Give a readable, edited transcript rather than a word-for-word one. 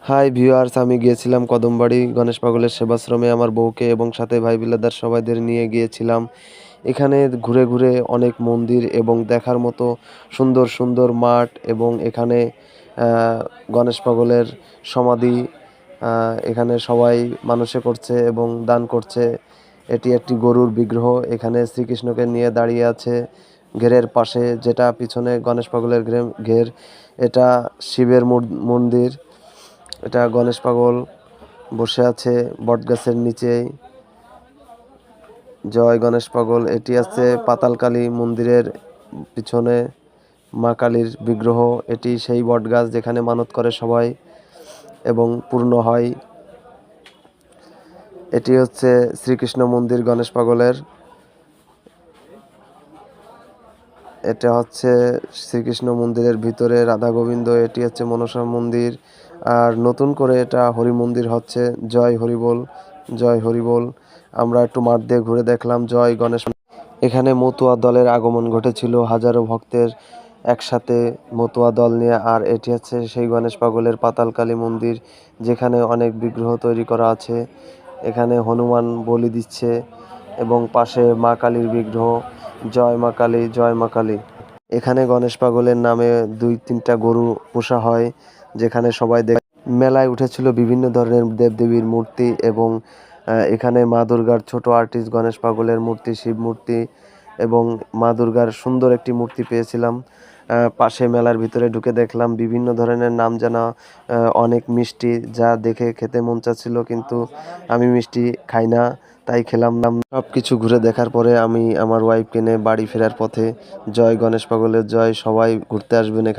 Hi viewers, আমি গিয়েছিলাম কদমবাড়ি গণেশ পাগলের সেবাশ্রমে আমার বউকে এবং সাথে ভাই বিরাদার সবাইদের নিয়ে গিয়েছিলাম। এখানে ঘুরে ঘুরে অনেক মন্দির এবং দেখার মতো সুন্দর সুন্দর মাঠ এবং এখানে গণেশ পাগলের সমাধি এখানে সবাই মানুষে করছে এবং দান করছে। এটি একটি গরুর বিগ্রহ এখানে শ্রীকৃষ্ণকে নিয়ে দাঁড়িয়ে আছে ঘেরের পাশে, যেটা পিছনে গণেশ পাগলের ঘের। এটা শিবের মন্দির। এটা গণেশ পাগল বসে আছে বটগাছের নিচেই। জয় গণেশ পাগল। এটি আছে পাতালকালী মন্দিরের পিছনে মা কালীর বিগ্রহ। এটি সেই বটগাছ যেখানে মানত করে সবাই এবং পূর্ণ হয়। এটি হচ্ছে শ্রীকৃষ্ণ মন্দির গণেশ পাগলের। এটা হচ্ছে শ্রীকৃষ্ণ মন্দিরের ভিতরে রাধা গোবিন্দ। এটি হচ্ছে মনসা মন্দির। আর নতুন করে এটা হরি মন্দির হচ্ছে। জয় হরিবোল, জয় হরিবোল। আমরা একটু মাঠ দিয়ে ঘুরে দেখলাম। জয় গণেশ। এখানে মতুয়া দলের আগমন ঘটেছিল হাজারো ভক্তের একসাথে মতুয়া দল নিয়ে। আর এটি হচ্ছে সেই গণেশ পাগলের পাতালকালী মন্দির, যেখানে অনেক বিগ্রহ তৈরি করা আছে। এখানে হনুমান বলি দিচ্ছে এবং পাশে মা কালীর বিগ্রহ। জয় মা কালী, জয় মা কালী। এখানে গণেশ পাগলের নামে 2-3টা গরু পোষা হয়, যেখানে সবাই মেলায় উঠেছিল বিভিন্ন ধরনের দেবদেবীর মূর্তি এবং এখানে মা দুর্গার ছোট আর্টিস্ট গণেশ পাগলের মূর্তি, শিব মূর্তি এবং মা দুর্গার সুন্দর একটি মূর্তি পেয়েছিলাম। পাশে মেলার ভিতরে ঢুকে দেখলাম বিভিন্ন ধরনের নাম জানা অনেক মিষ্টি, যা দেখে খেতে মন চাচ্ছিল, কিন্তু আমি মিষ্টি খাই না, তাই খেলাম না। সব কিছু ঘুরে দেখার পরে আমি আমার ওয়াইফকে নিয়ে বাড়ি ফেরার পথে। জয় গণেশ পাগলের জয়। সবাই ঘুরতে আসবেন এখানে।